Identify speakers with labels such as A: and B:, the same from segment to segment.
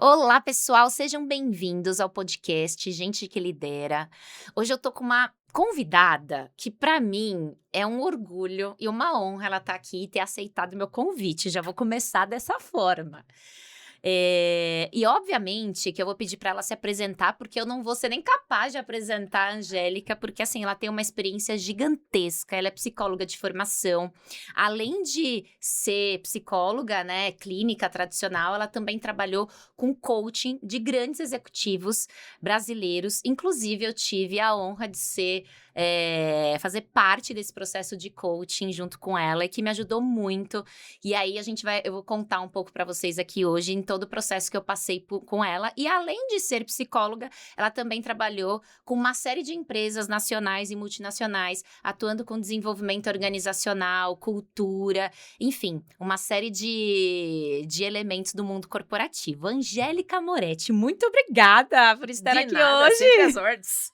A: Olá, pessoal, sejam bem-vindos ao podcast Gente que Lidera. Hoje eu tô com uma convidada que, para mim, é um orgulho e uma honra ela estar aqui e ter aceitado meu convite. Já vou começar dessa forma. E obviamente que eu vou pedir para ela se apresentar, porque eu não vou ser nem capaz de apresentar a Angélica, porque assim, ela tem uma experiência gigantesca, ela é psicóloga de formação. Além de ser psicóloga, né, clínica tradicional, ela também trabalhou com coaching de grandes executivos brasileiros. Inclusive, eu tive a honra de fazer parte desse processo de coaching junto com ela, e que me ajudou muito. E aí eu vou contar um pouco para vocês aqui hoje em todo o processo que eu passei com ela. E além de ser psicóloga, ela também trabalhou com uma série de empresas nacionais e multinacionais, atuando com desenvolvimento organizacional, cultura, enfim, uma série de elementos do mundo corporativo. Angélica Moretti, muito obrigada por estar aqui hoje.
B: Sempre às ordens.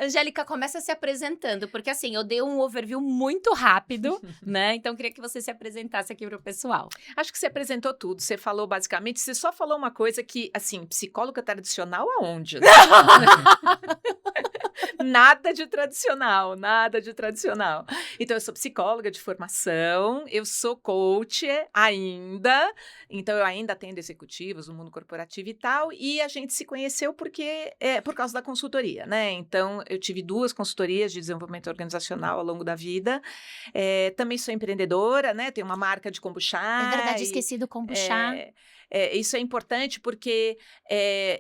A: Angélica, começa se apresentando, porque assim, eu dei um overview muito rápido, né? Então, eu queria que você se apresentasse aqui pro pessoal.
B: Acho que você apresentou tudo. Você falou basicamente, você só falou uma coisa que, assim, psicóloga tradicional aonde? Nada de tradicional, nada de tradicional. Então, eu sou psicóloga de formação, eu sou coach ainda, então eu ainda atendo executivos no mundo corporativo e tal, e a gente se conheceu por causa da consultoria, né? Então, eu tive 2 consultorias de desenvolvimento organizacional ao longo da vida. Também sou empreendedora, né? Tenho uma marca de kombucha.
A: É verdade, esqueci do kombucha.
B: Isso é importante porque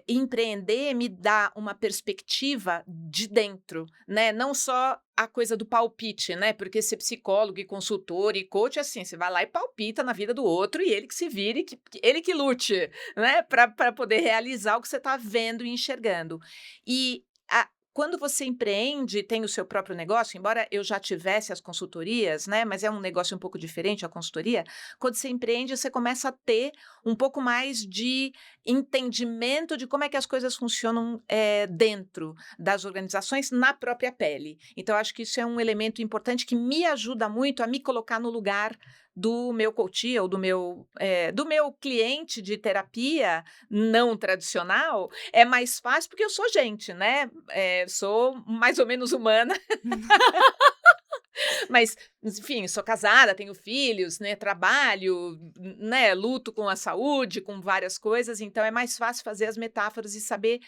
B: empreender me dá uma perspectiva de dentro, né? Não só a coisa do palpite, né? Porque ser psicólogo e consultor e coach, assim, você vai lá e palpita na vida do outro e ele que se vire, ele que lute, né? Para poder realizar o que você está vendo e enxergando. Quando você empreende, tem o seu próprio negócio, embora eu já tivesse as consultorias, né? Mas é um negócio um pouco diferente a consultoria. Quando você empreende, você começa a ter um pouco mais de entendimento de como é que as coisas funcionam dentro das organizações na própria pele. Então, eu acho que isso é um elemento importante que me ajuda muito a me colocar no lugar do meu coach ou do meu cliente de terapia não tradicional. É mais fácil porque eu sou gente, né? Sou mais ou menos humana. Mas, enfim, sou casada, tenho filhos, né, trabalho, né, luto com a saúde, com várias coisas, então é mais fácil fazer as metáforas e saber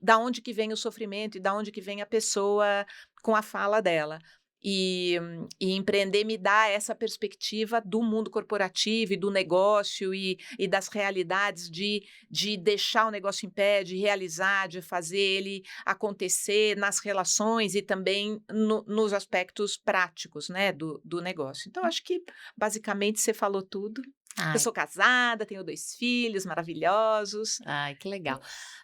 B: da onde que vem o sofrimento e da onde que vem a pessoa com a fala dela. E empreender me dá essa perspectiva do mundo corporativo e do negócio e das realidades de deixar o negócio em pé, de realizar, de fazer ele acontecer nas relações e também nos aspectos práticos, né, do negócio. Então, acho que basicamente você falou tudo. Eu sou casada, tenho 2 filhos maravilhosos.
A: Ai, que legal.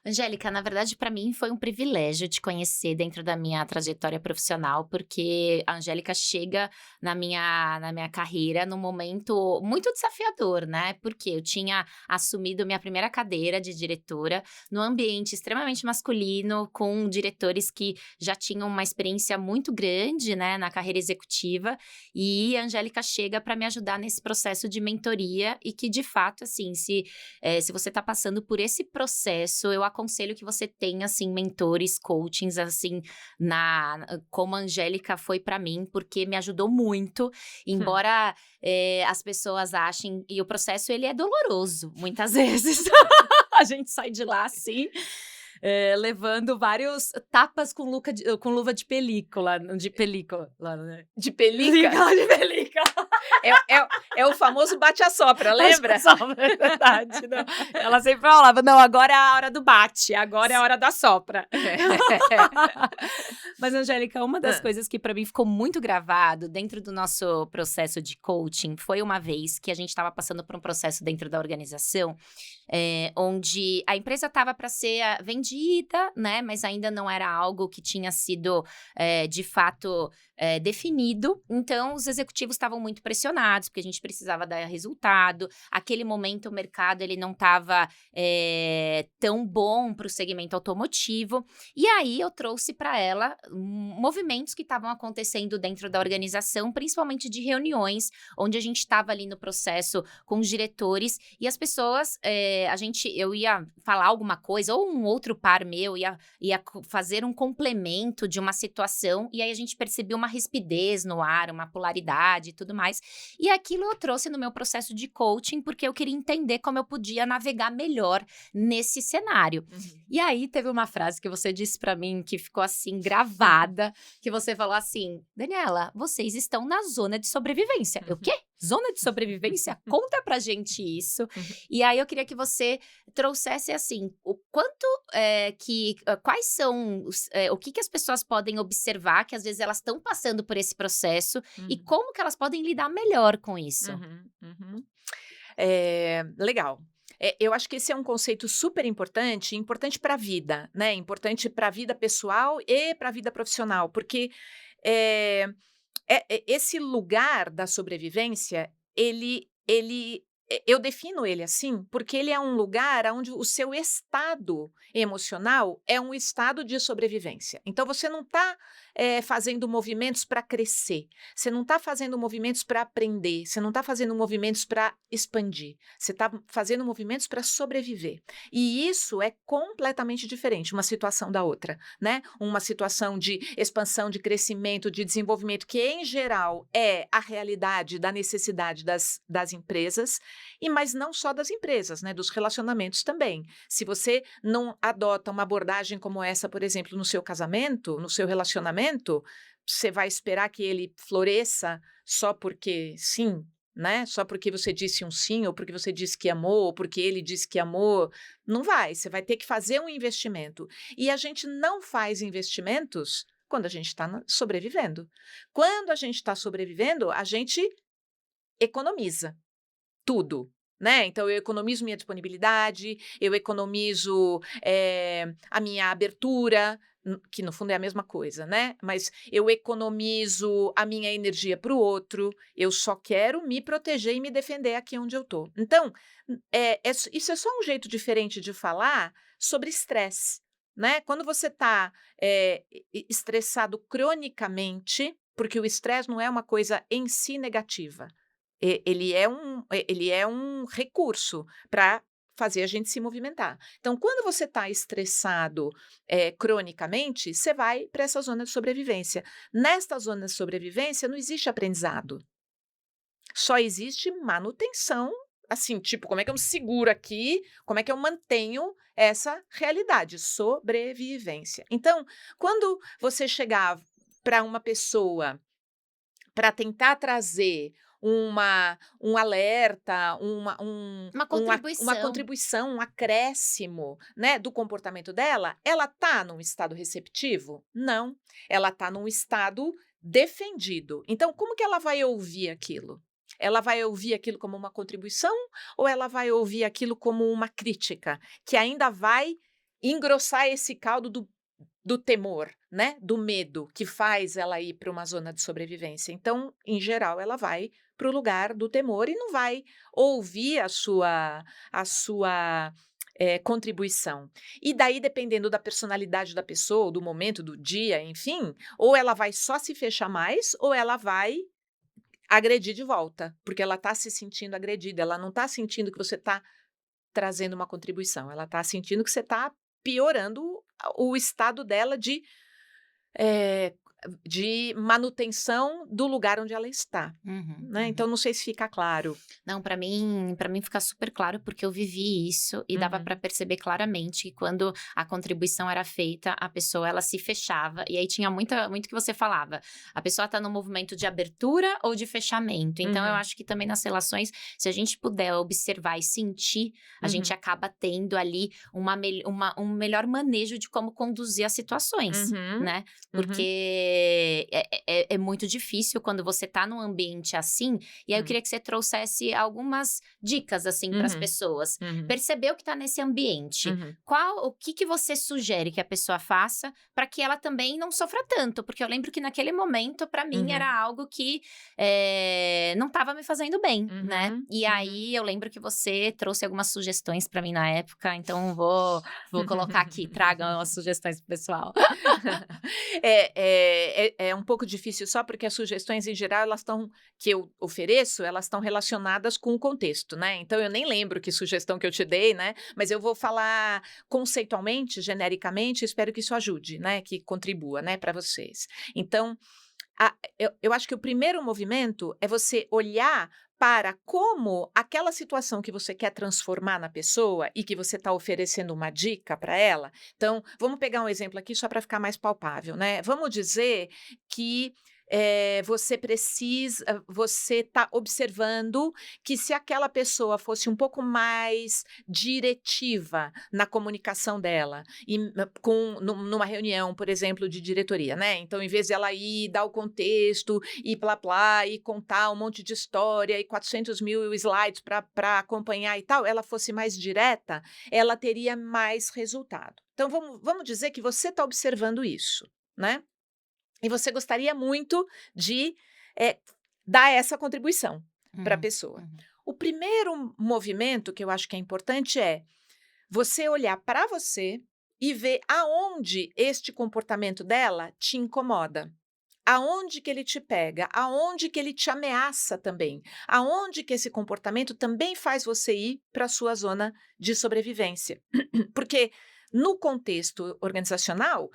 A: Angélica, na verdade, para mim foi um privilégio te conhecer dentro da minha trajetória profissional, porque a Angélica chega na minha carreira num momento muito desafiador, né? Porque eu tinha assumido minha primeira cadeira de diretora num ambiente extremamente masculino, com diretores que já tinham uma experiência muito grande, né, na carreira executiva, e a Angélica chega para me ajudar nesse processo de mentoria e que, de fato, assim, se você está passando por esse processo, eu aconselho que você tenha, assim, mentores, coachings, assim, como a Angélica foi para mim, porque me ajudou muito, embora as pessoas achem, e o processo, ele é doloroso, muitas vezes. A gente sai de lá, assim, levando vários tapas com luva de película, né?
B: De pelica?
A: De pelica.
B: É o famoso bate-a-sopra, lembra?
A: Bate-a-sopra, é verdade. Não. Ela sempre falava, não, agora é a hora do bate, agora é a hora da sopra. Mas, Angélica, uma das coisas que para mim ficou muito gravado dentro do nosso processo de coaching foi uma vez que a gente estava passando por um processo dentro da organização, onde a empresa estava para ser vendida expandida, né? Mas ainda não era algo que tinha sido, de fato, definido. Então, os executivos estavam muito pressionados, porque a gente precisava dar resultado. Aquele momento, o mercado ele não estava tão bom para o segmento automotivo. E aí, eu trouxe para ela movimentos que estavam acontecendo dentro da organização, principalmente de reuniões, onde a gente estava ali no processo com os diretores e as pessoas, eu ia falar alguma coisa, ou um outro par meu ia fazer um complemento de uma situação, e aí a gente percebeu uma rispidez no ar, uma polaridade e tudo mais. E aquilo eu trouxe no meu processo de coaching, porque eu queria entender como eu podia navegar melhor nesse cenário. E aí teve uma frase que você disse pra mim, que ficou assim, gravada, que você falou assim: Daniela, vocês estão na zona de sobrevivência. Eu, o quê? Zona de sobrevivência? Conta pra gente isso. E aí eu queria que você trouxesse assim, o quanto quais são o que as pessoas podem observar, que às vezes elas estão passando por esse processo, e como que elas podem lidar melhor com isso.
B: Legal. Eu acho que esse é um conceito super importante para a vida, né? Importante para a vida pessoal e para a vida profissional, porque esse lugar da sobrevivência, eu defino ele assim, porque ele é um lugar onde o seu estado emocional é um estado de sobrevivência. Então, você não está fazendo movimentos para crescer, você não está fazendo movimentos para aprender, você não está fazendo movimentos para expandir, você está fazendo movimentos para sobreviver. E isso é completamente diferente uma situação da outra, né? Uma situação de expansão, de crescimento, de desenvolvimento, que em geral é a realidade da necessidade das empresas, mas não só das empresas, né? Dos relacionamentos também. Se você não adota uma abordagem como essa, por exemplo, no seu casamento, no seu relacionamento, você vai esperar que ele floresça só porque sim, né? Só porque você disse um sim, ou porque você disse que amou, ou porque ele disse que amou. Não vai, você vai ter que fazer um investimento. E a gente não faz investimentos quando a gente está sobrevivendo. Quando a gente está sobrevivendo, a gente economiza tudo, né? Então, eu economizo minha disponibilidade, eu economizo a minha abertura, que no fundo é a mesma coisa, né? Mas eu economizo a minha energia para o outro, eu só quero me proteger e me defender aqui onde eu estou. Então, isso é só um jeito diferente de falar sobre estresse, né? Quando você está estressado cronicamente, porque o estresse não é uma coisa em si negativa, ele é um recurso para fazer a gente se movimentar. Então, quando você está estressado cronicamente, você vai para essa zona de sobrevivência. Nesta zona de sobrevivência, não existe aprendizado. Só existe manutenção, assim, tipo, como é que eu me seguro aqui? Como é que eu mantenho essa realidade? Sobrevivência. Então, quando você chegar para uma pessoa para tentar trazer um alerta, uma contribuição, um acréscimo, né, do comportamento dela, ela está num estado receptivo? Não, ela está num estado defendido. Então, como que ela vai ouvir aquilo? Ela vai ouvir aquilo como uma contribuição ou ela vai ouvir aquilo como uma crítica, que ainda vai engrossar esse caldo do temor, né? Do medo, que faz ela ir para uma zona de sobrevivência. Então, em geral, ela vai para o lugar do temor e não vai ouvir a sua contribuição. E daí, dependendo da personalidade da pessoa, do momento, do dia, enfim, ou ela vai só se fechar mais, ou ela vai agredir de volta, porque ela está se sentindo agredida, ela não está sentindo que você está trazendo uma contribuição, ela está sentindo que você está piorando o estado dela de manutenção do lugar onde ela está, né? Então, não sei se fica claro.
A: Não, para mim fica super claro, porque eu vivi isso e dava para perceber claramente que quando a contribuição era feita, a pessoa ela se fechava, e aí tinha muito que você falava, a pessoa tá no movimento de abertura ou de fechamento. Então, eu acho que também nas relações, se a gente puder observar e sentir, a gente acaba tendo ali um melhor manejo de como conduzir as situações, né? Porque é muito difícil quando você tá num ambiente assim, e aí eu queria que você trouxesse algumas dicas, assim, para as
B: Uhum.
A: pessoas.
B: Uhum.
A: Percebeu que tá nesse ambiente,
B: Uhum.
A: o que você sugere que a pessoa faça para que ela também não sofra tanto? Porque eu lembro que naquele momento, para mim,
B: Uhum.
A: era algo que não estava me fazendo bem, né?
B: Uhum.
A: E
B: Uhum.
A: aí eu lembro que você trouxe algumas sugestões para mim na época, então vou colocar aqui, traga umas sugestões pro pessoal.
B: É um pouco difícil só porque as sugestões, em geral, que eu ofereço, elas estão relacionadas com o contexto, né? Então, eu nem lembro que sugestão que eu te dei, né? Mas eu vou falar conceitualmente, genericamente, espero que isso ajude, né? Que contribua, né, para vocês. Então, eu acho que o primeiro movimento é você olhar para como aquela situação que você quer transformar na pessoa e que você está oferecendo uma dica para ela. Então, vamos pegar um exemplo aqui só para ficar mais palpável, né? Vamos dizer que você está observando que se aquela pessoa fosse um pouco mais diretiva na comunicação dela, e numa reunião, por exemplo, de diretoria, né? Então, em vez de ela ir dar o contexto e blá blá e contar um monte de história e 400 mil slides para acompanhar e tal, ela fosse mais direta, ela teria mais resultado. Então, vamos dizer que você está observando isso, né? E você gostaria muito de dar essa contribuição para a
A: Uhum,
B: pessoa.
A: uhum.
B: O primeiro movimento que eu acho que é importante é você olhar para você e ver aonde este comportamento dela te incomoda. Aonde que ele te pega, aonde que ele te ameaça também, aonde que esse comportamento também faz você ir para a sua zona de sobrevivência. Porque no contexto organizacional,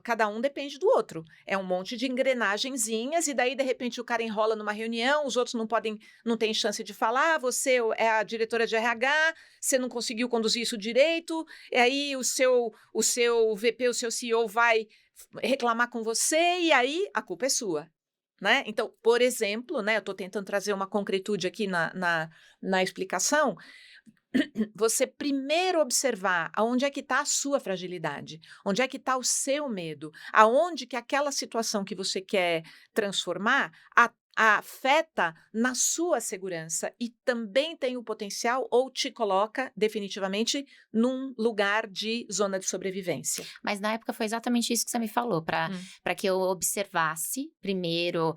B: cada um depende do outro. É um monte de engrenagenzinhas, e daí, de repente, o cara enrola numa reunião, os outros não têm chance de falar, você é a diretora de RH, você não conseguiu conduzir isso direito, e aí o seu VP, o seu CEO vai reclamar com você, e aí a culpa é sua. Né? Então, por exemplo, né, eu estou tentando trazer uma concretude aqui na explicação, você primeiro observar aonde é que está a sua fragilidade, onde é que está o seu medo, aonde que aquela situação que você quer transformar afeta na sua segurança e também tem o potencial ou te coloca definitivamente num lugar de zona de sobrevivência.
A: Mas na época foi exatamente isso que você me falou,
B: Hum.
A: para que eu observasse primeiro,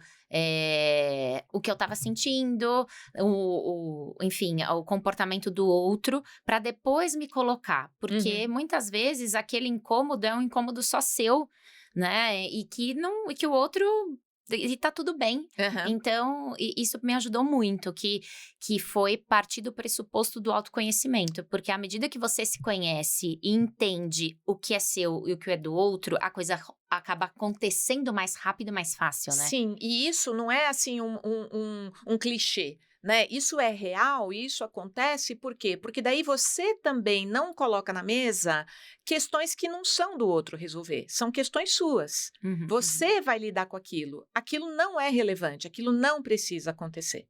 A: o que eu estava sentindo, enfim, o comportamento do outro, para depois me colocar. Porque
B: Uhum.
A: muitas vezes aquele incômodo é um incômodo só seu, né? E que o outro. E tá tudo bem.
B: Aham.
A: Então, isso me ajudou muito, que foi partir do pressuposto do autoconhecimento. Porque à medida que você se conhece e entende o que é seu e o que é do outro, a coisa acaba acontecendo mais rápido e mais fácil, né?
B: Sim, e isso não é assim um clichê, né? Isso é real, e isso acontece por quê? Porque daí você também não coloca na mesa questões que não são do outro resolver, são questões suas.
A: Uhum, uhum.
B: Você vai lidar com aquilo. Aquilo não é relevante, aquilo não precisa acontecer.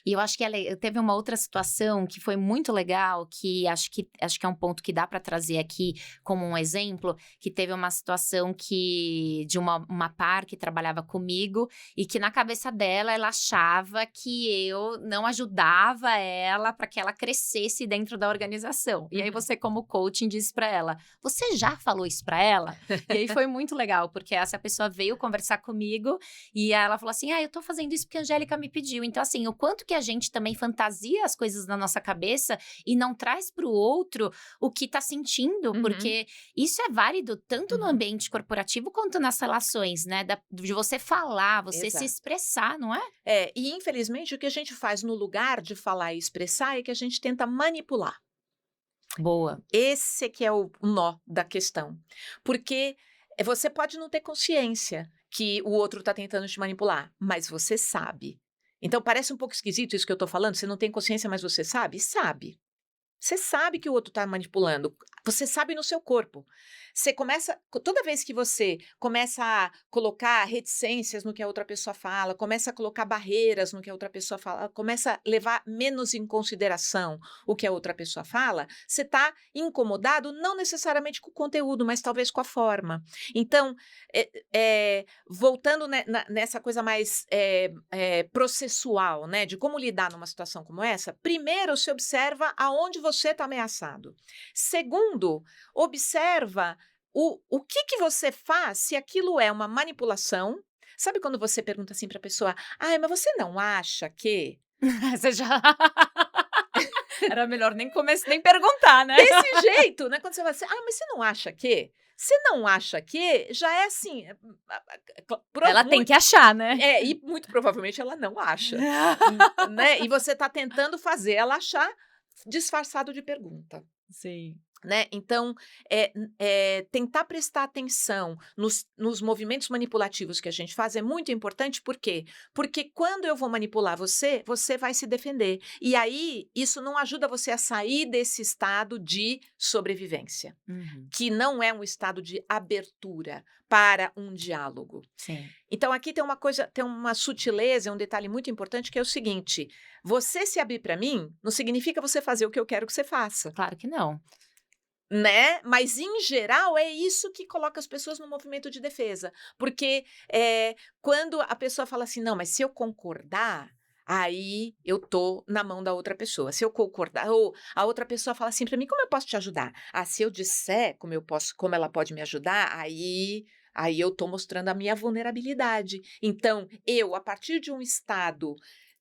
A: E eu acho que teve uma outra situação que foi muito legal, que acho que é um ponto que dá para trazer aqui como um exemplo, que teve uma situação de uma par que trabalhava comigo e que na cabeça dela ela achava que eu não ajudava ela para que ela crescesse dentro da organização. E aí
B: Uhum.
A: você como coaching disse para ela: "Você já falou isso para ela?" E aí foi muito legal, porque essa pessoa veio conversar comigo e ela falou assim: "Ah, eu tô fazendo isso porque a Angélica me pediu". Então assim, o quanto que a gente também fantasia as coisas na nossa cabeça e não traz para o outro o que tá sentindo,
B: Uhum.
A: porque isso é válido tanto no
B: Uhum.
A: ambiente corporativo quanto nas relações, né, de você falar, você se
B: Exato.
A: expressar, não é?
B: E infelizmente o que a gente faz no lugar de falar e expressar é que a gente tenta manipular.
A: Boa.
B: Esse que é o nó da questão. Porque você pode não ter consciência que o outro está tentando te manipular, mas você sabe. Então parece um pouco esquisito isso que eu estou falando, você não tem consciência, mas você sabe? Sabe. Você sabe que o outro está manipulando. Você sabe no seu corpo. Você começa, toda vez que você começa a colocar reticências no que a outra pessoa fala, começa a colocar barreiras no que a outra pessoa fala, começa a levar menos em consideração o que a outra pessoa fala, você está incomodado não necessariamente com o conteúdo, mas talvez com a forma. Então, voltando nessa coisa mais processual, né, de como lidar numa situação como essa, primeiro se observa aonde você está ameaçado. Segundo, observa o que você faz se aquilo é uma manipulação. Sabe quando você pergunta assim para a pessoa, mas você não acha que...
A: Você já era melhor nem perguntar, né.
B: Desse jeito, né, quando você fala assim, mas você não acha que... Você não acha que já é assim...
A: Ela tem que achar, né.
B: E muito provavelmente ela não acha, né, e você está tentando fazer ela achar disfarçado de pergunta.
A: Sim.
B: Né? Então, tentar prestar atenção nos movimentos manipulativos que a gente faz é muito importante, por quê? Porque quando eu vou manipular você, você vai se defender. E aí, isso não ajuda você a sair desse estado de sobrevivência, que não é um estado de abertura para um diálogo.
A: Sim.
B: Então, aqui tem uma sutileza, um detalhe muito importante, que é o seguinte: você se abrir para mim não significa você fazer o que eu quero que você faça.
A: Claro que não.
B: Né? Mas, em geral, é isso que coloca as pessoas no movimento de defesa. Porque quando a pessoa fala assim, não, mas se eu concordar, aí eu tô na mão da outra pessoa. Se eu concordar, ou a outra pessoa fala assim para mim, como eu posso te ajudar? Se eu disser como ela pode me ajudar, aí eu tô mostrando a minha vulnerabilidade. Então, a partir de um estado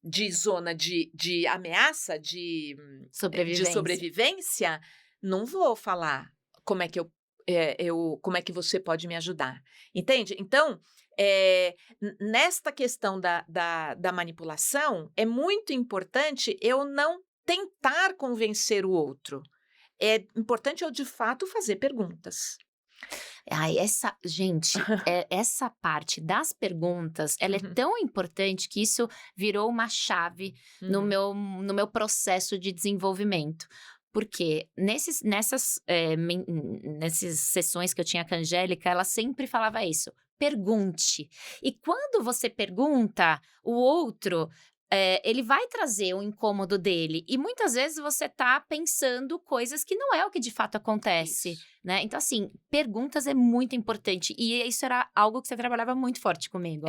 B: de zona de ameaça, de sobrevivência, não vou falar como é que como é que você pode me ajudar, entende? Então, nesta questão da manipulação, é muito importante eu não tentar convencer o outro. É importante eu, de fato, fazer perguntas.
A: Essa parte das perguntas, ela é tão importante que isso virou uma chave no meu processo de desenvolvimento. Porque nessas sessões que eu tinha com a Angélica, ela sempre falava isso: pergunte. E quando você pergunta, o outro, ele vai trazer o incômodo dele. E muitas vezes você tá pensando coisas que não é o que de fato acontece,
B: Isso.
A: né? Então, assim, perguntas é muito importante. E isso era algo que você trabalhava muito forte comigo.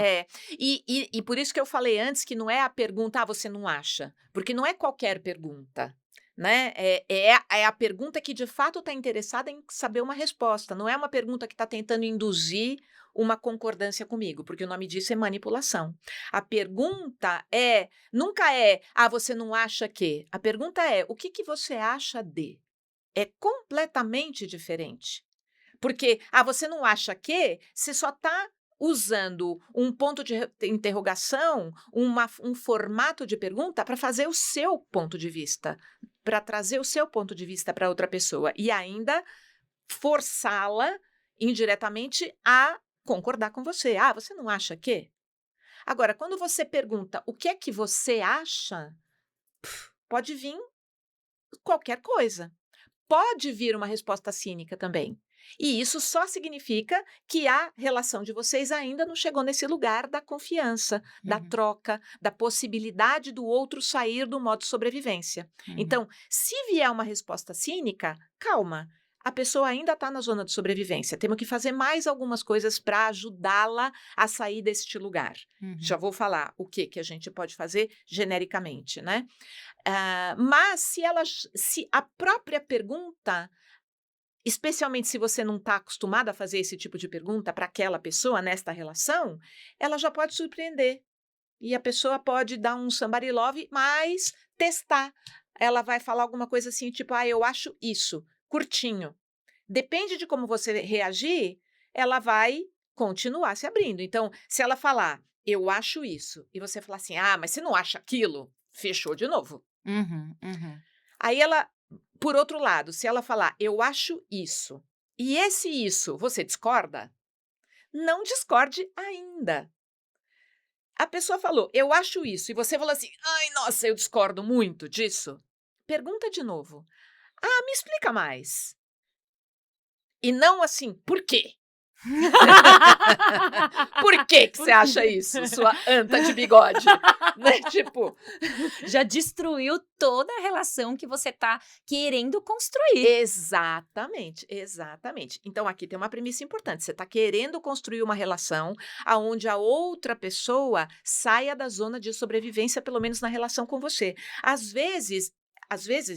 B: E por isso que eu falei antes que não é a pergunta, você não acha? Porque não é qualquer pergunta. Né? É a pergunta que de fato está interessada em saber uma resposta, não é uma pergunta que está tentando induzir uma concordância comigo, porque o nome disso é manipulação. A pergunta nunca é, você não acha que? A pergunta é, o que você acha de? É completamente diferente. Porque, você não acha que? Você só está usando um ponto de interrogação, um formato de pergunta para fazer o seu ponto de vista, para trazer o seu ponto de vista para outra pessoa e ainda forçá-la indiretamente a concordar com você. Você não acha que? Agora, quando você pergunta o que é que você acha, pode vir qualquer coisa. Pode vir uma resposta cínica também. E isso só significa que a relação de vocês ainda não chegou nesse lugar da confiança, da troca, da possibilidade do outro sair do modo sobrevivência. Então, se vier uma resposta cínica, calma. A pessoa ainda está na zona de sobrevivência. Temos que fazer mais algumas coisas para ajudá-la a sair deste lugar. Já vou falar o que a gente pode fazer genericamente, né? Mas se a própria pergunta, especialmente se você não está acostumado a fazer esse tipo de pergunta para aquela pessoa nesta relação, ela já pode surpreender. E a pessoa pode dar um somebody love, mas testar. Ela vai falar alguma coisa assim, tipo, eu acho isso, curtinho. Depende de como você reagir, ela vai continuar se abrindo. Então, se ela falar, eu acho isso, e você falar assim, mas você não acha aquilo? Fechou de novo. Aí ela, por outro lado, se ela falar, eu acho isso, e esse isso, você discorda? Não discorde ainda. A pessoa falou, eu acho isso, e você falou assim, nossa, eu discordo muito disso. Pergunta de novo. Ah, me explica mais. E não assim, por quê? Por que que você acha isso, sua anta de bigode? Né? Tipo,
A: Já destruiu toda a relação que você tá querendo construir.
B: exatamente, exatamente. Então aqui tem uma premissa importante, você está querendo construir uma relação aonde a outra pessoa saia da zona de sobrevivência, pelo menos na relação com você. Às vezes,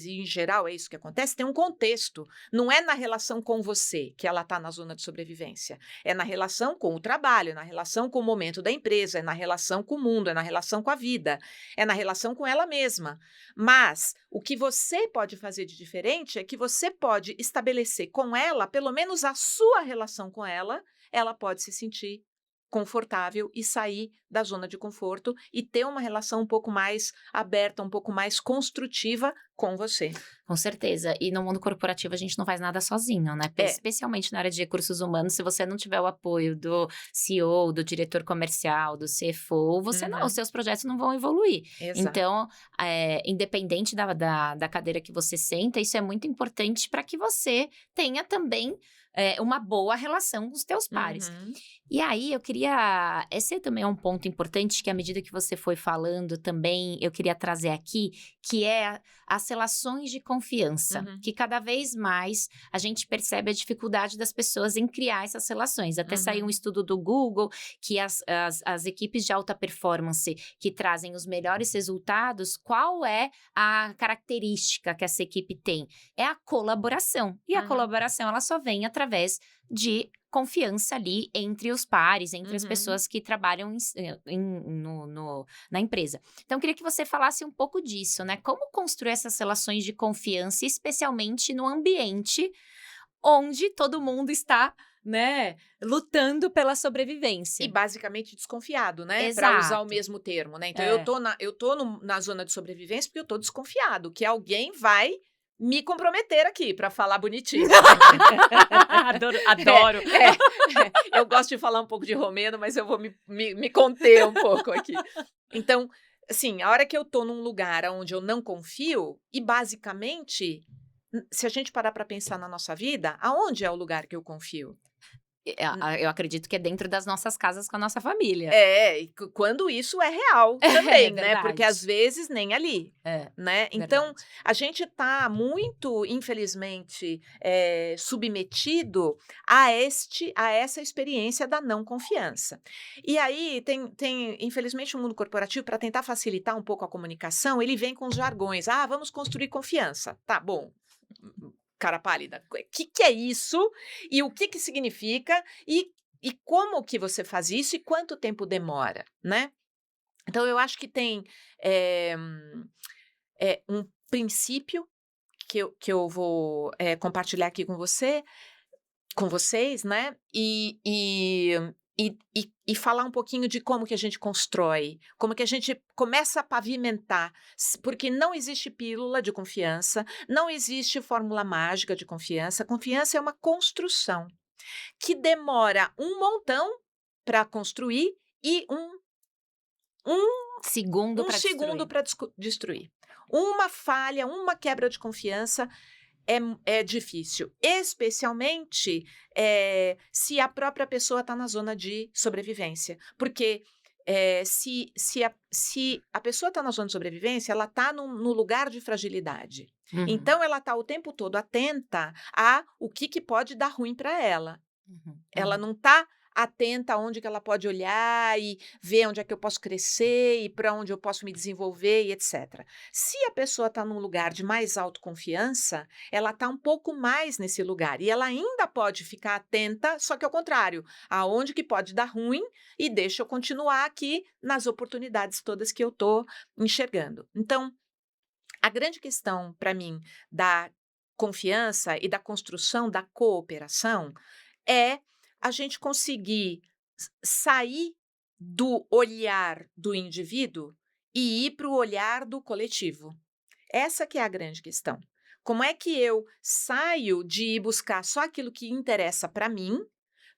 B: e em geral é isso que acontece, tem um contexto. Não é na relação com você que ela está na zona de sobrevivência. É na relação com o trabalho, é na relação com o momento da empresa, é na relação com o mundo, é na relação com a vida, é na relação com ela mesma. Mas o que você pode fazer de diferente é que você pode estabelecer com ela, pelo menos a sua relação com ela pode se sentir confortável e sair da zona de conforto e ter uma relação um pouco mais aberta, um pouco mais construtiva com você.
A: Com certeza. E no mundo corporativo a gente não faz nada sozinho, né?
B: É.
A: Especialmente na área de recursos humanos, se você não tiver o apoio do CEO, do diretor comercial, do CFO, os seus projetos não vão evoluir.
B: Exato.
A: Então, independente da cadeira que você senta, isso é muito importante para que você tenha também uma boa relação com os teus pares.
B: Uhum.
A: E aí, esse também é um ponto importante que à medida que você foi falando também, eu queria trazer aqui, que é as relações de confiança,
B: Uhum.
A: que cada vez mais a gente percebe a dificuldade das pessoas em criar essas relações. Até saiu um estudo do Google que as equipes de alta performance que trazem os melhores resultados, qual é a característica que essa equipe tem? É a colaboração. E a colaboração, ela só vem através de confiança ali entre os pares, entre as pessoas que trabalham na empresa. Então, eu queria que você falasse um pouco disso, né? Como construir essas relações de confiança, especialmente no ambiente onde todo mundo está, né, lutando pela sobrevivência.
B: E basicamente desconfiado, né?
A: Exato.
B: Para usar o mesmo termo, né? Então, eu tô na zona de sobrevivência porque eu tô desconfiado que alguém vai me comprometer aqui, para falar bonitinho.
A: Adoro.
B: Eu gosto de falar um pouco de romeno, mas eu vou me conter um pouco aqui. Então, assim, a hora que eu tô num lugar onde eu não confio, e basicamente, se a gente parar para pensar na nossa vida, aonde é o lugar que eu confio?
A: Eu acredito que é dentro das nossas casas com a nossa família.
B: E quando isso é real também, né?
A: verdade.
B: Porque às vezes nem ali, né? Então,
A: Verdade.
B: a gente tá muito, infelizmente, submetido a essa experiência da não confiança. E aí tem infelizmente, o mundo corporativo, para tentar facilitar um pouco a comunicação, ele vem com os jargões. Ah, vamos construir confiança. Tá bom. Cara pálida, o que é isso? E o que significa? E como que você faz isso e quanto tempo demora, né? Então, eu acho que tem um princípio que eu vou compartilhar aqui com vocês, né? E falar um pouquinho de como que a gente constrói, como que a gente começa a pavimentar, porque não existe pílula de confiança, não existe fórmula mágica de confiança. Confiança é uma construção que demora um montão para construir e um
A: Segundo para
B: segundo para destruir. Uma falha, uma quebra de confiança é difícil, especialmente se a própria pessoa está na zona de sobrevivência. Porque se a pessoa está na zona de sobrevivência, ela está no lugar de fragilidade.
A: Uhum.
B: Então, ela está o tempo todo atenta a o que pode dar ruim para ela. Ela não está atenta aonde que ela pode olhar e ver onde é que eu posso crescer e para onde eu posso me desenvolver e etc. Se a pessoa está num lugar de mais autoconfiança, ela está um pouco mais nesse lugar e ela ainda pode ficar atenta, só que ao contrário, aonde que pode dar ruim e deixa eu continuar aqui nas oportunidades todas que eu estou enxergando. Então, a grande questão para mim da confiança e da construção da cooperação é a gente conseguir sair do olhar do indivíduo e ir para o olhar do coletivo. Essa que é a grande questão. Como é que eu saio de ir buscar só aquilo que interessa para mim,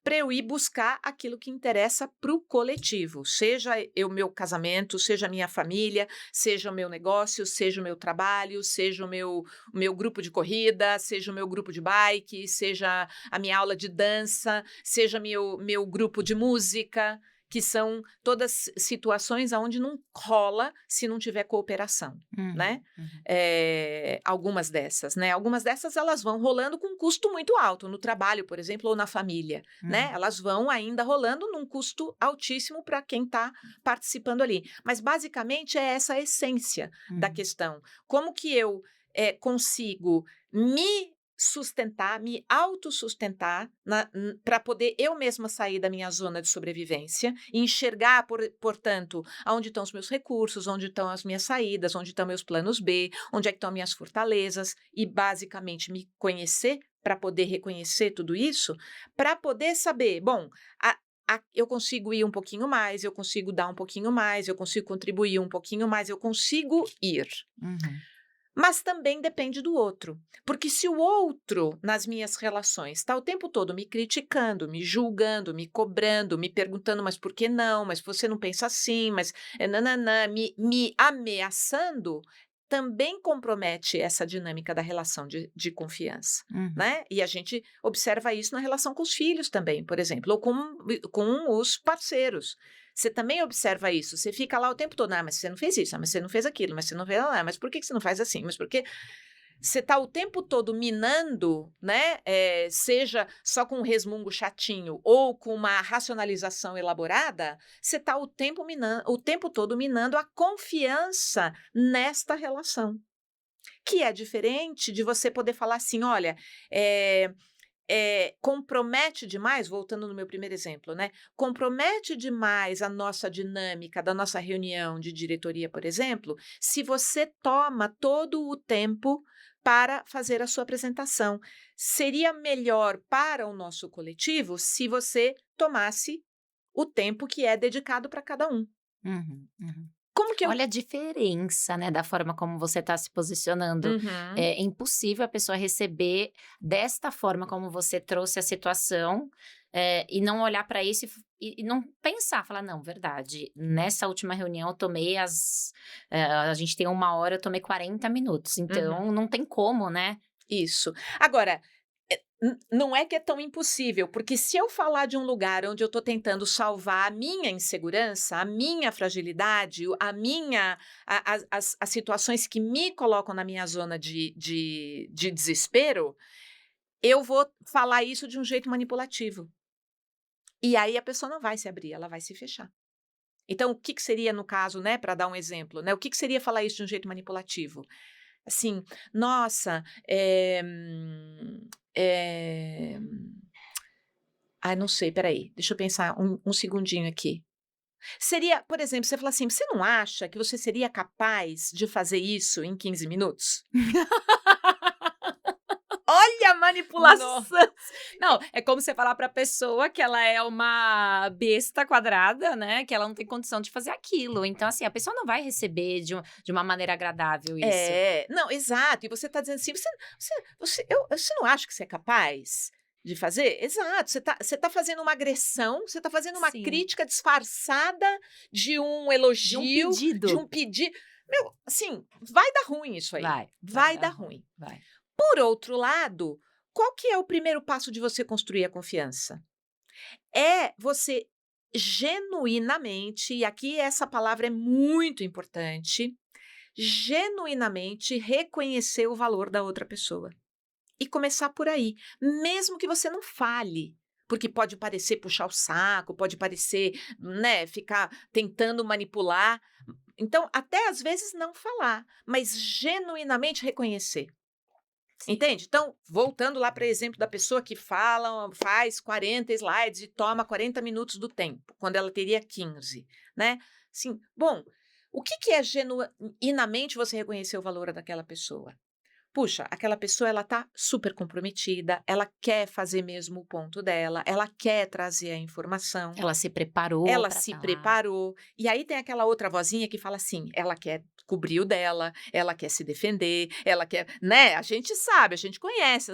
B: para eu ir buscar aquilo que interessa para o coletivo, seja o meu casamento, seja a minha família, seja o meu negócio, seja o meu trabalho, seja o meu grupo de corrida, seja o meu grupo de bike, seja a minha aula de dança, seja meu grupo de música, que são todas situações onde não rola se não tiver cooperação, né?
A: Uhum, uhum,
B: Algumas dessas, né? Algumas dessas elas vão rolando com um custo muito alto no trabalho, por exemplo, ou na família, né?
A: uhum,
B: Elas vão ainda rolando num custo altíssimo para quem está participando ali. Mas basicamente é essa a essência da
A: uhum,
B: questão. Como que eu consigo me sustentar, me autossustentar para poder eu mesma sair da minha zona de sobrevivência e enxergar, portanto, aonde estão os meus recursos, onde estão as minhas saídas, onde estão meus planos B, onde é que estão minhas fortalezas e basicamente me conhecer para poder reconhecer tudo isso, para poder saber, bom, eu consigo ir um pouquinho mais, eu consigo dar um pouquinho mais, eu consigo contribuir um pouquinho mais, eu consigo ir.
A: uhum,
B: Mas também depende do outro, porque se o outro, nas minhas relações, está o tempo todo me criticando, me julgando, me cobrando, me perguntando, mas por que não? Mas você não pensa assim, mas nananã, me ameaçando, também compromete essa dinâmica da relação de confiança,
A: uhum.
B: né? E a gente observa isso na relação com os filhos também, por exemplo, ou com os parceiros. Você também observa isso, você fica lá o tempo todo, mas você não fez isso, mas você não fez aquilo, mas você não fez, mas por que você não faz assim? Mas por que você está o tempo todo minando, né? Seja só com um resmungo chatinho ou com uma racionalização elaborada, você está o tempo todo minando a confiança nesta relação. Que é diferente de você poder falar assim: olha, compromete demais, voltando no meu primeiro exemplo, né? Compromete demais a nossa dinâmica da nossa reunião de diretoria, por exemplo, se você toma todo o tempo para fazer a sua apresentação. Seria melhor para o nosso coletivo se você tomasse o tempo que é dedicado para cada um.
A: Uhum, uhum.
B: Como que eu.
A: Olha a diferença, né, da forma como você está se posicionando.
B: Uhum.
A: É impossível a pessoa receber desta forma como você trouxe a situação, e não olhar para isso e não pensar, falar: "Não, verdade, nessa última reunião eu tomei a gente tem 1 hora, eu tomei 40 minutos,
B: Uhum.
A: então não tem como, né".
B: Isso. Agora, não é que é tão impossível, porque se eu falar de um lugar onde eu estou tentando salvar a minha insegurança, a minha fragilidade, as situações que me colocam na minha zona de desespero, eu vou falar isso de um jeito manipulativo. E aí a pessoa não vai se abrir, ela vai se fechar. Então, o que que seria no caso, né, para dar um exemplo, né, o que que seria falar isso de um jeito manipulativo? Assim, nossa, eh, ai, não sei, espera aí, deixa eu pensar um segundinho aqui. Seria, por exemplo, você fala assim: "Você não acha que você seria capaz de fazer isso em 15 minutos?" Olha a
A: No
B: manipulação!
A: não, é como você falar pra pessoa que ela é uma besta quadrada, né, que ela não tem condição de fazer aquilo. Então, assim, a pessoa não vai receber de uma maneira agradável isso.
B: Não, exato, e você está dizendo assim: "Você não acha que você é capaz de fazer?" Exato, você tá fazendo uma agressão, você está fazendo uma
A: Sim.
B: crítica disfarçada de um
A: De um
B: elogio, de
A: pedido.
B: um pedido. Meu, assim, vai dar ruim isso aí,
A: Vai
B: vai
A: dar
B: dar
A: ruim,
B: ruim.
A: vai.
B: Por outro lado, qual que é o primeiro passo de você construir a confiança? É você genuinamente, e aqui essa palavra é muito importante, genuinamente reconhecer o valor da outra pessoa. E começar por aí, mesmo que você não fale, porque pode parecer puxar o saco, pode parecer, né, ficar tentando manipular. Então, até às vezes não falar, mas genuinamente reconhecer.
A: Sim.
B: Entende? Então, voltando lá para o exemplo da pessoa que fala, faz 40 slides e toma 40 minutos do tempo, quando ela teria 15, né? Assim, bom, o que é genuinamente você reconhecer o valor daquela pessoa? puxa, aquela pessoa ela tá super comprometida, ela quer fazer mesmo o ponto dela, ela quer trazer a informação,
A: Ela se preparou
B: ela
A: para
B: se
A: estar lá.
B: preparou. E aí tem aquela outra vozinha que fala assim, ela quer cobrir o dela, ela quer se defender, ela quer, né? A gente sabe, a gente conhece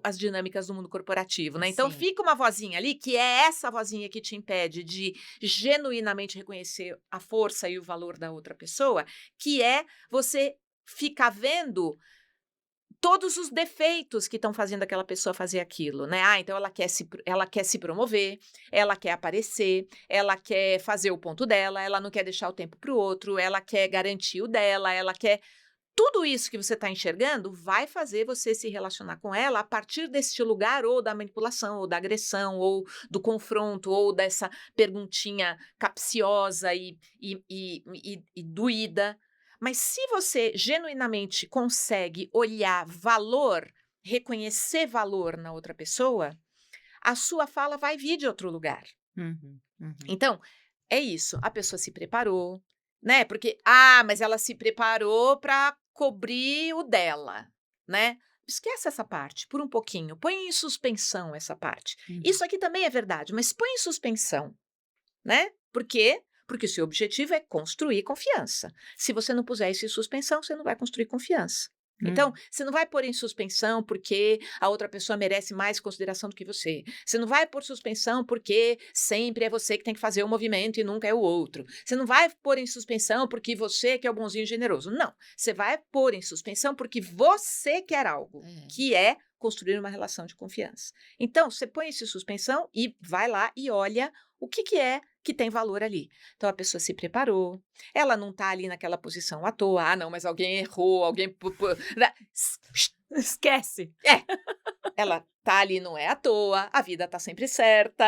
B: as dinâmicas do mundo corporativo, né? Então
A: Sim.
B: fica uma vozinha ali que é essa vozinha que te impede de genuinamente reconhecer a força e o valor da outra pessoa, que é você ficar vendo todos os defeitos que estão fazendo aquela pessoa fazer aquilo, né? Ah, então ela quer se promover, ela quer aparecer, ela quer fazer o ponto dela, ela não quer deixar o tempo para o outro, ela quer garantir o dela, ela quer... Tudo isso que você está enxergando vai fazer você se relacionar com ela a partir deste lugar ou da manipulação, ou da agressão, ou do confronto, ou dessa perguntinha capciosa e doída. Mas se você genuinamente consegue olhar valor, reconhecer valor na outra pessoa, a sua fala vai vir de outro lugar.
A: Uhum, uhum.
B: Então, é isso, a pessoa se preparou, né? Porque, mas ela se preparou para cobrir o dela, né? Esquece essa parte por um pouquinho, põe em suspensão essa parte.
A: Uhum.
B: Isso aqui também é verdade, mas põe em suspensão, né? Por quê? Porque o seu objetivo é construir confiança. Se você não puser isso em suspensão, você não vai construir confiança. Então, você não vai pôr em suspensão porque a outra pessoa merece mais consideração do que você. Você não vai pôr suspensão porque sempre é você que tem que fazer o movimento e nunca é o outro. Você não vai pôr em suspensão porque você que é o bonzinho e generoso. Não. Você vai pôr em suspensão porque você quer algo, que é construir uma relação de confiança. Então, você põe isso em suspensão e vai lá e olha o que é que tem valor ali. Então, a pessoa se preparou, ela não está ali naquela posição à toa. Ah, não, mas alguém errou, alguém...
A: Esquece.
B: Ela tá ali, não é à toa, a vida tá sempre certa.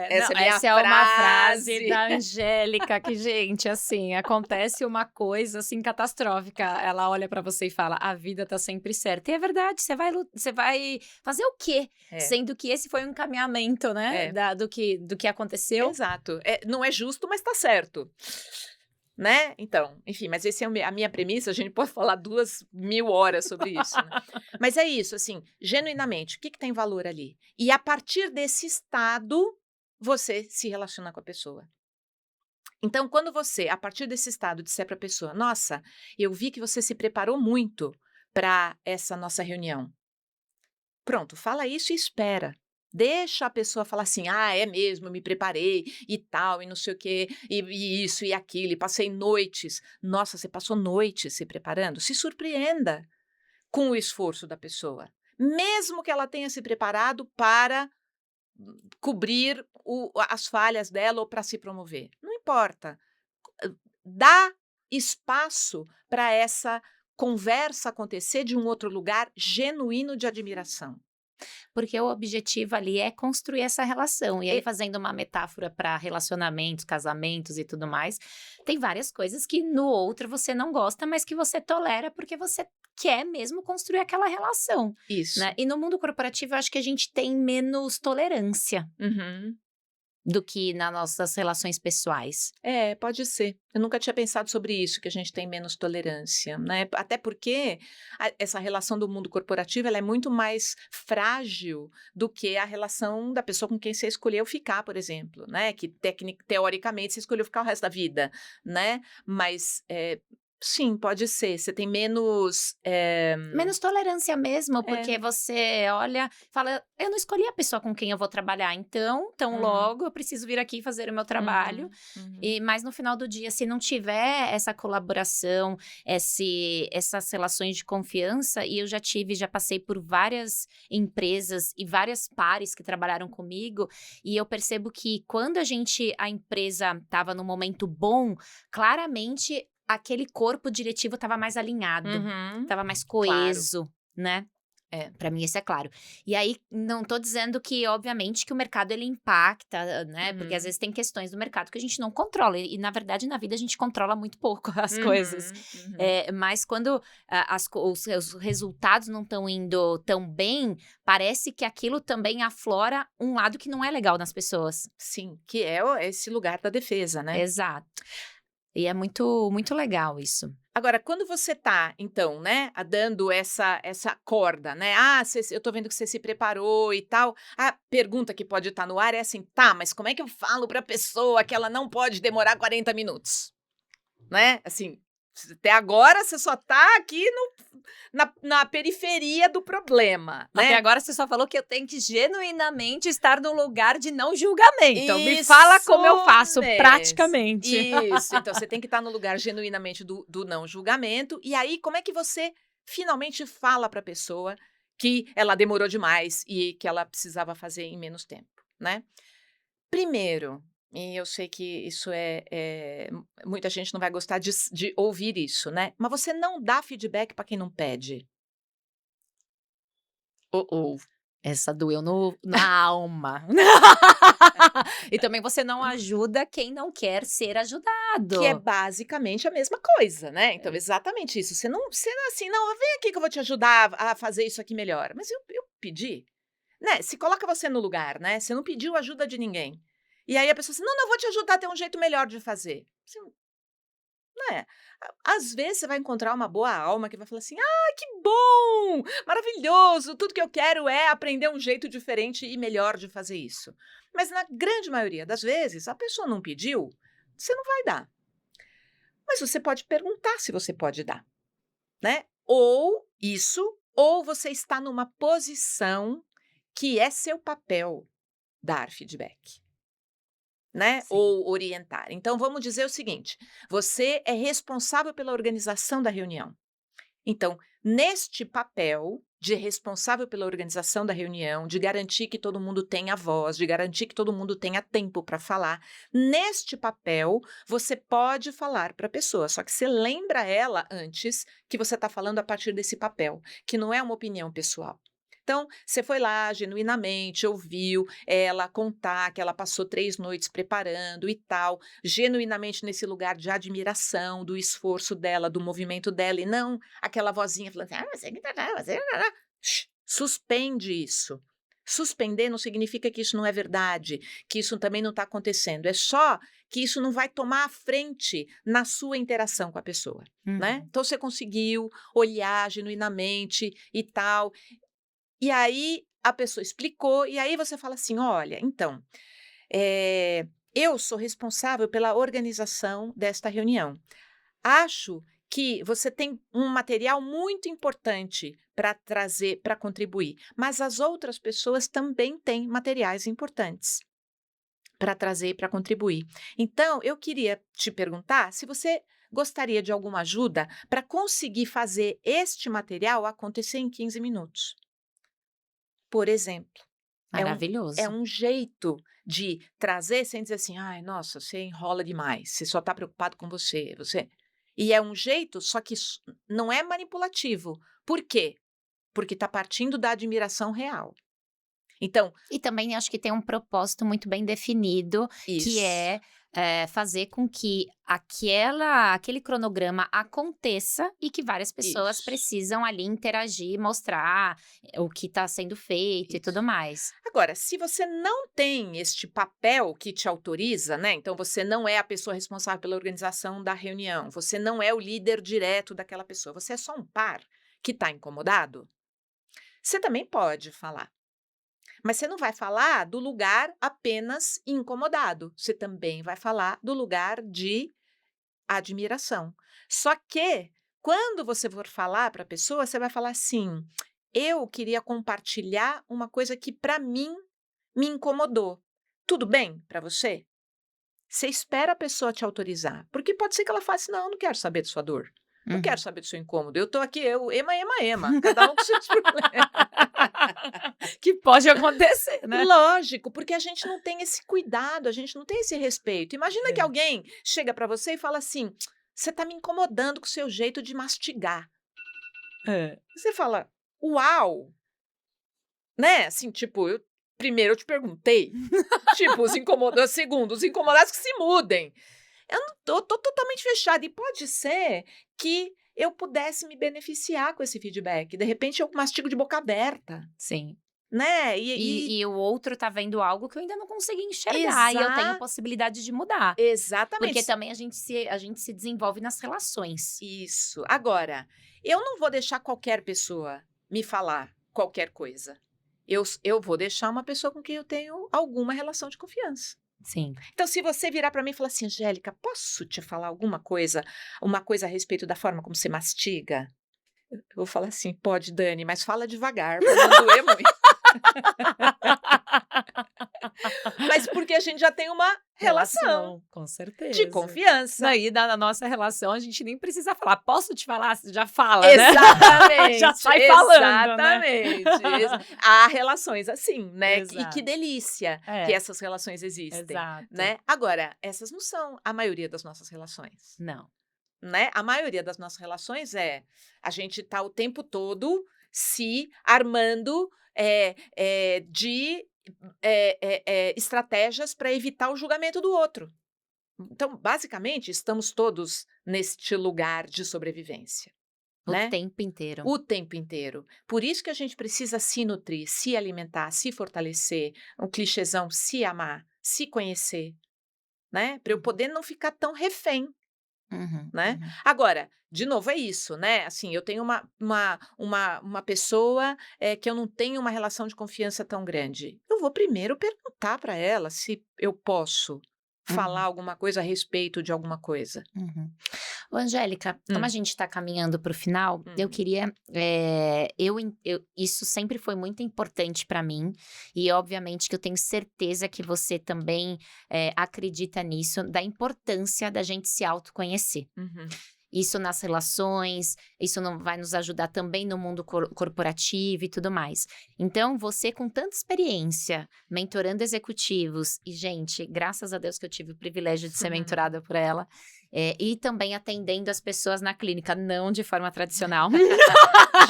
B: Essa é minha
A: essa é uma frase
B: frase.
A: da Angélica que, gente, assim, acontece uma coisa, assim, catastrófica. Ela olha pra você e fala, a vida tá sempre certa. E é verdade, você vai fazer o quê?
B: É.
A: Sendo que esse foi um encaminhamento, né, do que aconteceu.
B: Exato. Não é justo, mas tá certo. Né? Então, enfim, mas essa é a minha premissa, a gente pode falar 2.000 horas sobre isso, né? Mas é isso, assim, genuinamente, o que tem valor ali? E a partir desse estado, você se relaciona com a pessoa. Então, quando você, a partir desse estado, disser para a pessoa, nossa, eu vi que você se preparou muito para essa nossa reunião. Pronto, fala isso e espera. Deixa a pessoa falar assim, é mesmo, eu me preparei e tal, e não sei o quê, e isso e aquilo, e passei noites. Nossa, você passou noites se preparando? Se surpreenda com o esforço da pessoa. Mesmo que ela tenha se preparado para cobrir as falhas dela ou para se promover. Não importa. Dá espaço para essa conversa acontecer de um outro lugar genuíno de admiração.
A: Porque o objetivo ali é construir essa relação. E aí,
B: E-
A: fazendo uma metáfora para relacionamentos, casamentos e tudo mais, tem várias coisas que no outro você não gosta, mas que você tolera porque você quer mesmo construir aquela relação,
B: Isso.
A: né? E no mundo corporativo, eu acho que a gente tem menos tolerância
B: Uhum.
A: do que nas nossas relações pessoais.
B: Pode ser. Eu nunca tinha pensado sobre isso, que a gente tem menos tolerância, né? Até porque essa relação do mundo corporativo ela é muito mais frágil do que a relação da pessoa com quem você escolheu ficar, por exemplo, né? Que teoricamente você escolheu ficar o resto da vida, né? Mas sim, pode ser. Você tem menos.
A: Menos tolerância mesmo, porque você olha, fala, eu não escolhi a pessoa com quem eu vou trabalhar, então logo eu preciso vir aqui fazer o meu trabalho. Mas no final do dia, se não tiver essa colaboração, essas relações de confiança, e eu já passei por várias empresas e várias pares que trabalharam comigo, e eu percebo que quando a empresa estava num momento bom, claramente aquele corpo diretivo estava mais alinhado, estava mais coeso, né? Para mim isso é claro. E aí, não tô dizendo que, obviamente, que o mercado ele impacta, né? Porque às vezes tem questões do mercado que a gente não controla. E na verdade, na vida a gente controla muito pouco as coisas. Mas quando os resultados não estão indo tão bem, parece que aquilo também aflora um lado que não é legal nas pessoas.
B: Sim, que é esse lugar da defesa, né?
A: Exato. E é muito, muito legal isso.
B: Agora, quando você tá, então, né, dando essa corda, né? Eu tô vendo que você se preparou e tal. A pergunta que pode estar no ar é assim, tá, mas como é que eu falo pra pessoa que ela não pode demorar 40 minutos? Né? Assim, até agora você só tá aqui na periferia do problema,
A: Até
B: né?
A: agora você só falou que eu tenho que genuinamente estar num lugar de não julgamento. Me fala
B: Isso
A: como eu faço
B: mesmo.
A: praticamente.
B: Isso. Então, você tem que estar no lugar genuinamente do não julgamento. E aí, como é que você finalmente fala para a pessoa que ela demorou demais e que ela precisava fazer em menos tempo, né? Primeiro, e eu sei que isso muita gente não vai gostar de ouvir isso, né? Mas você não dá feedback para quem não pede. Ou
A: Essa doeu na alma. E também você não ajuda quem não quer ser
B: que é
A: ajudado.
B: basicamente a mesma coisa, né? Então, exatamente isso. Você não é assim, não, vem aqui que eu vou te ajudar a fazer isso aqui melhor. Mas eu pedi, né? Se coloca você no lugar, né? Você não pediu ajuda de ninguém. E aí a pessoa assim, não, eu vou te ajudar a ter um jeito melhor de fazer. Assim, né? Às vezes você vai encontrar uma boa alma que vai falar assim, que bom, maravilhoso, tudo que eu quero é aprender um jeito diferente e melhor de fazer isso. Mas na grande maioria das vezes, a pessoa não pediu, você não vai dar. Mas você pode perguntar se você pode dar, né? Ou você está numa posição que é seu papel dar feedback, né?
A: Sim.
B: Ou orientar. Então, vamos dizer o seguinte: você é responsável pela organização da reunião. Então, neste papel de responsável pela organização da reunião, de garantir que todo mundo tenha voz, de garantir que todo mundo tenha tempo para falar, neste papel você pode falar para a pessoa, só que você lembra ela antes que você está falando a partir desse papel, que não é uma opinião pessoal. Então, você foi lá genuinamente, ouviu ela contar que ela passou 3 noites preparando e tal, genuinamente nesse lugar de admiração do esforço dela, do movimento dela, e não aquela vozinha falando assim, você que você. Suspende isso. Suspender não significa que isso não é verdade, que isso também não está acontecendo. É só que isso não vai tomar a frente na sua interação com a pessoa, né?
A: Uhum.
B: Então, você conseguiu olhar genuinamente e tal. E aí, a pessoa explicou, e aí você fala assim, olha, então, eu sou responsável pela organização desta reunião. Acho que você tem um material muito importante para trazer, para contribuir, mas as outras pessoas também têm materiais importantes para trazer e para contribuir. Então, eu queria te perguntar se você gostaria de alguma ajuda para conseguir fazer este material acontecer em 15 minutos. Por exemplo, é
A: Maravilhoso.
B: um jeito de trazer sem dizer assim: "Ai, nossa, você enrola demais, você só está preocupado com você". E é um jeito, só que não é manipulativo. Por quê? Porque está partindo da admiração real. Então,
A: E também acho que tem um propósito muito bem definido, que
B: isso,
A: é, fazer com que aquele cronograma aconteça e que várias pessoas
B: isso,
A: precisam ali interagir, mostrar o que está sendo feito e tudo
B: isso.
A: mais.
B: Agora, se você não tem este papel que te autoriza, né? Então você não é a pessoa responsável pela organização da reunião, você não é o líder direto daquela pessoa, você é só um par que está incomodado, você também pode falar. Mas você não vai falar do lugar apenas incomodado, você também vai falar do lugar de admiração. Só que, quando você for falar para a pessoa, você vai falar assim: eu queria compartilhar uma coisa que para mim me incomodou. Tudo bem para você? Você espera a pessoa te autorizar, porque pode ser que ela fale assim: não, eu não quero saber de sua dor. Não quero
A: Uhum.
B: saber do seu incômodo. Eu tô aqui, ema, cada um com seus problemas.
A: Que pode acontecer, né?
B: Lógico, porque a gente não tem esse cuidado, a gente não tem esse respeito. Imagina que
A: É.
B: alguém chega para você e fala assim: você está me incomodando com o seu jeito de mastigar.
A: Hã.
B: Você fala: uau! Né? Assim, tipo, primeiro eu te perguntei. Tipo, segundo, os incomodados que se mudem. Eu não tô totalmente fechada. E pode ser que eu pudesse me beneficiar com esse feedback. De repente, eu mastigo de boca aberta.
A: Sim.
B: né?
A: E o outro tá vendo algo que eu ainda não consegui enxergar e eu tenho possibilidade de mudar. Porque
B: Exatamente.
A: também a gente se desenvolve nas relações.
B: Isso. Agora, eu não vou deixar qualquer pessoa me falar qualquer coisa. Eu vou deixar uma pessoa com quem eu tenho alguma relação de confiança.
A: Sim.
B: Então, se você virar para mim e falar assim, Angélica, posso te falar alguma coisa, uma coisa a respeito da forma como você mastiga? Eu vou falar assim, pode, Dani, mas fala devagar, para não doer muito. Mas porque a gente já tem uma relação
A: com certeza.
B: de confiança.
A: Daí, na nossa relação, a gente nem precisa falar. Posso te falar? Você já fala, né?
B: Exatamente.
A: Já sai falando, né?
B: Exatamente. Há relações assim, né? E
A: Exato.
B: que delícia que essas relações existem,
A: Exato.
B: né? Agora, essas não são a maioria das nossas relações,
A: Não.
B: né? A maioria das nossas relações a gente tá o tempo todo se armando de estratégias para evitar o julgamento do outro. Então, basicamente, estamos todos neste lugar de sobrevivência,
A: O
B: né?
A: tempo inteiro.
B: O tempo inteiro. Por isso que a gente precisa se nutrir, se alimentar, se fortalecer, um clichêzão, se amar, se conhecer, né? Para eu poder não ficar tão refém,
A: Uhum,
B: né?
A: uhum.
B: Agora, de novo, é isso, né? Assim, eu tenho uma pessoa que eu não tenho uma relação de confiança tão grande. Eu vou primeiro perguntar para ela se eu posso falar
A: Uhum.
B: alguma coisa a respeito de alguma coisa.
A: Uhum. Ô, Angélica, como a gente está caminhando para o final, eu
B: Uhum.
A: queria. Isso sempre foi muito importante para mim, e obviamente que eu tenho certeza que você também acredita nisso, da importância da gente se autoconhecer.
B: Uhum.
A: Isso nas relações, isso não vai nos ajudar também no mundo corporativo e tudo mais. Então, você com tanta experiência, mentorando executivos, e gente, graças a Deus que eu tive o privilégio de ser mentorada por ela, e também atendendo as pessoas na clínica, não de forma tradicional.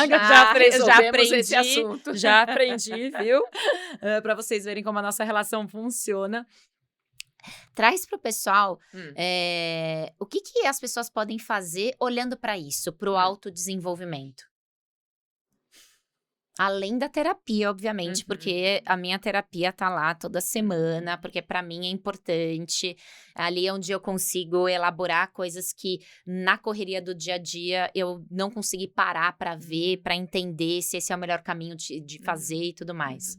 B: Já resolvemos esse assunto.
A: Já aprendi, viu? Para vocês verem como a nossa relação funciona. Traz para o pessoal o que as pessoas podem fazer olhando para isso, para o autodesenvolvimento. Além da terapia, obviamente, porque a minha terapia tá lá toda semana, porque para mim é importante. Ali é onde eu consigo elaborar coisas que na correria do dia a dia eu não consegui parar para ver, para entender se esse é o melhor caminho de fazer e tudo mais.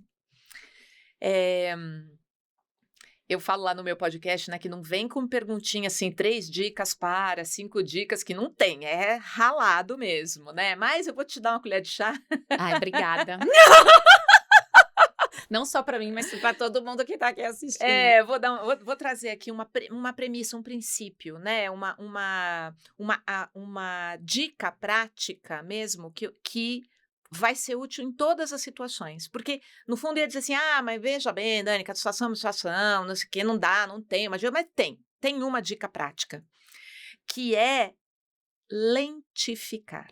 B: Eu falo lá no meu podcast, né, que não vem com perguntinha assim, 3 dicas para, 5 dicas, que não tem, é ralado mesmo, né? Mas eu vou te dar uma colher de chá.
A: Ai, obrigada. Não só para mim, mas para todo mundo que tá aqui assistindo.
B: Vou trazer aqui uma premissa, um princípio, né? Uma dica prática mesmo que vai ser útil em todas as situações. Porque, no fundo, ia dizer assim, mas veja bem, Dani, que a situação é uma situação, não sei o quê, não dá, não tem, mas tem uma dica prática, que é lentificar.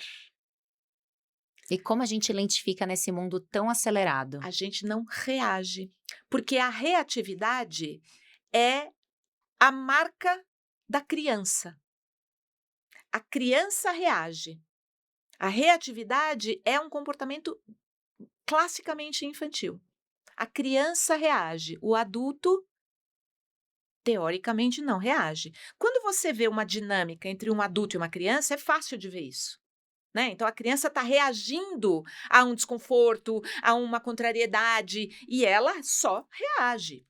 A: E como a gente lentifica nesse mundo tão acelerado?
B: A gente não reage, porque a reatividade é a marca da criança. A criança reage. A reatividade é um comportamento classicamente infantil. A criança reage, o adulto, teoricamente, não reage. Quando você vê uma dinâmica entre um adulto e uma criança, é fácil de ver isso. Né? Então, a criança está reagindo a um desconforto, a uma contrariedade, e ela só reage.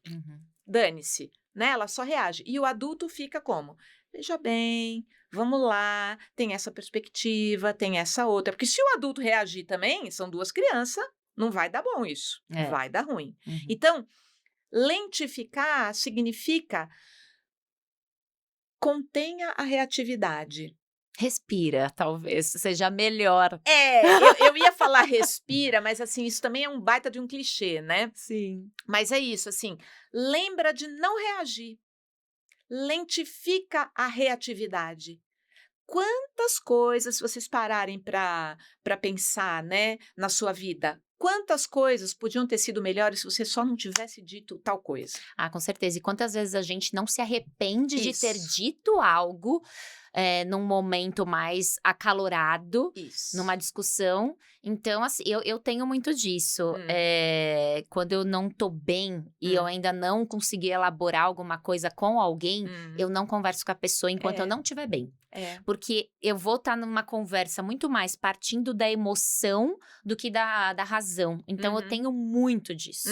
B: Dane-se, né? Ela só reage. E o adulto fica como? Veja bem, vamos lá, tem essa perspectiva, tem essa outra. Porque se o adulto reagir também, são duas crianças, não vai dar bom isso. Vai dar ruim. Então, lentificar significa contenha a reatividade.
A: Respira, talvez seja melhor.
B: Eu ia falar respira, mas assim, isso também é um baita de um clichê, né?
A: Sim.
B: Mas é isso, assim, lembra de não reagir. Lentifica a reatividade. Quantas coisas, se vocês pararem para pensar, né, na sua vida, quantas coisas podiam ter sido melhores se você só não tivesse dito tal coisa.
A: Ah, com certeza. E quantas vezes a gente não se arrepende de ter
B: Isso.
A: dito algo num momento mais acalorado,
B: Isso.
A: numa discussão. Então, assim, eu tenho muito disso. Quando eu não tô bem e eu ainda não consegui elaborar alguma coisa com alguém, eu não converso com a pessoa enquanto eu não estiver bem. Porque eu vou estar numa conversa muito mais partindo da emoção do que da razão. Então, eu tenho muito disso.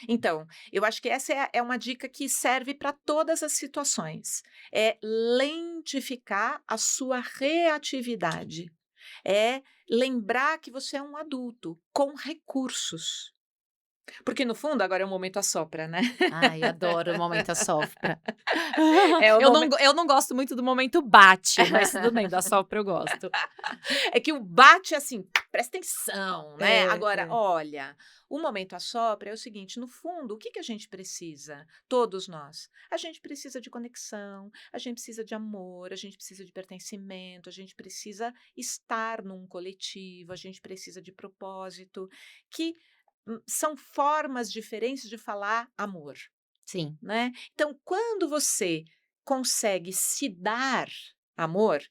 B: Então, eu acho que essa é uma dica que serve para todas as situações. É lentificar a sua reatividade. É lembrar que você é um adulto com recursos. Porque, no fundo, agora é o momento assopra, né?
A: Ai, eu adoro o momento assopra.
B: É o
A: Eu não gosto muito do momento bate, mas tudo bem, da assopra eu gosto.
B: É que o bate, assim, presta atenção, né? Agora, olha, o momento assopra é o seguinte, no fundo, o que a gente precisa? Todos nós. A gente precisa de conexão, a gente precisa de amor, a gente precisa de pertencimento, a gente precisa estar num coletivo, a gente precisa de propósito, que são formas diferentes de falar amor,
A: Sim.
B: né? Então, quando você consegue se dar amor,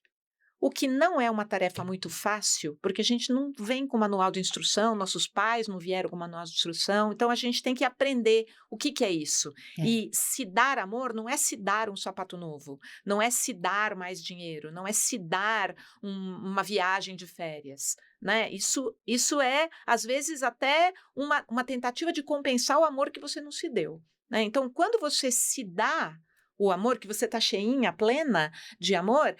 B: o que não é uma tarefa muito fácil, porque a gente não vem com manual de instrução, nossos pais não vieram com manual de instrução, então a gente tem que aprender o que é isso. E se dar amor não é se dar um sapato novo, não é se dar mais dinheiro, não é se dar uma viagem de férias, né? Isso é, às vezes, até uma tentativa de compensar o amor que você não se deu, né? Então, quando você se dá o amor, que você está cheinha, plena de amor,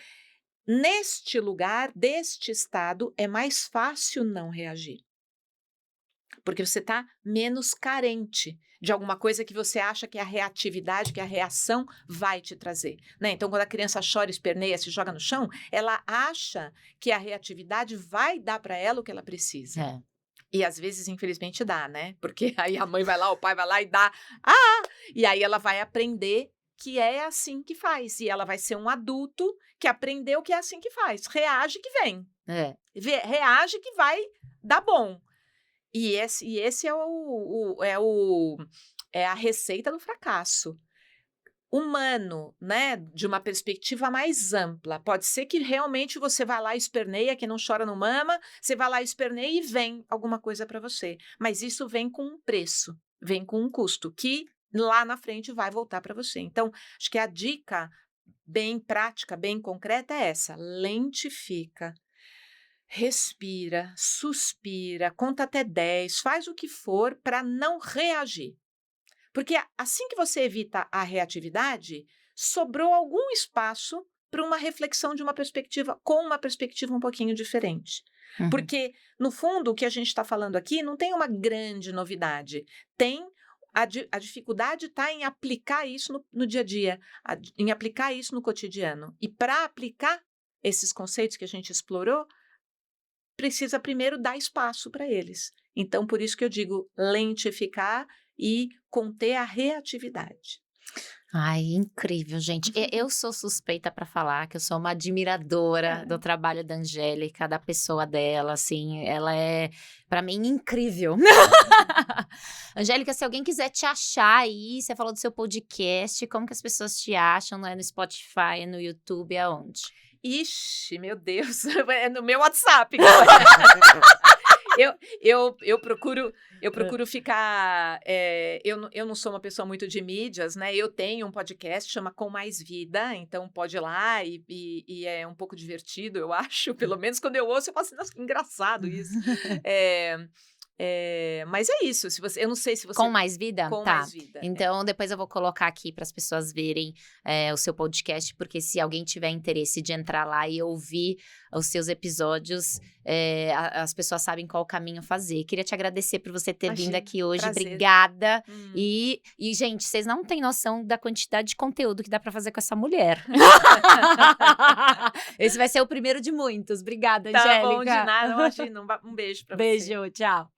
B: neste lugar, deste estado, é mais fácil não reagir. Porque você está menos carente de alguma coisa que você acha que a reatividade, que a reação vai te trazer, né? Então, quando a criança chora, esperneia, se joga no chão, ela acha que a reatividade vai dar para ela o que ela precisa. E às vezes, infelizmente, dá, né? Porque aí a mãe vai lá, o pai vai lá e dá. E aí ela vai aprender que é assim que faz. E ela vai ser um adulto que aprendeu que é assim que faz. Reage que vem. Reage que vai dar bom. E esse é a receita do fracasso. Humano, né? De uma perspectiva mais ampla. Pode ser que realmente você vá lá e esperneia, que não chora não mama, você vai lá e esperneia e vem alguma coisa para você. Mas isso vem com um preço, vem com um custo, que lá na frente vai voltar para você. Então, acho que a dica bem prática, bem concreta é essa: lentifica, respira, suspira, conta até 10, faz o que for para não reagir. Porque assim que você evita a reatividade, sobrou algum espaço para uma reflexão de uma perspectiva, com uma perspectiva um pouquinho diferente. Porque, no fundo, o que a gente está falando aqui não tem uma grande novidade. Tem a dificuldade está em aplicar isso no dia a dia, em aplicar isso no cotidiano. E para aplicar esses conceitos que a gente explorou, precisa primeiro dar espaço para eles. Então, por isso que eu digo lentificar e conter a reatividade.
A: Ai, incrível, gente. Eu sou suspeita para falar que eu sou uma admiradora do trabalho da Angélica, da pessoa dela, assim, ela é, para mim, incrível. Angélica, se alguém quiser te achar aí, você falou do seu podcast, como que as pessoas te acham? Não é no Spotify, é no YouTube, aonde?
B: Ixi, meu Deus, é no meu WhatsApp. Eu procuro ficar. Eu não sou uma pessoa muito de mídias, né? Eu tenho um podcast, chama Com Mais Vida, então pode ir lá e é um pouco divertido, eu acho. Pelo menos quando eu ouço, eu falo assim, nossa, que engraçado isso. Mas é isso. Eu não sei se você.
A: Com Mais Vida?
B: Com
A: tá.
B: Mais Vida.
A: Então, depois eu vou colocar aqui para as pessoas verem o seu podcast, porque se alguém tiver interesse de entrar lá e ouvir os seus episódios, as pessoas sabem qual caminho fazer. Queria te agradecer por você ter vindo aqui hoje.
B: Prazer.
A: Obrigada. E, gente, vocês não têm noção da quantidade de conteúdo que dá para fazer com essa mulher. Esse vai ser o primeiro de muitos. Obrigada, Angélica.
B: Tá bom, de nada. Imagina, um beijo para você.
A: Beijo, tchau.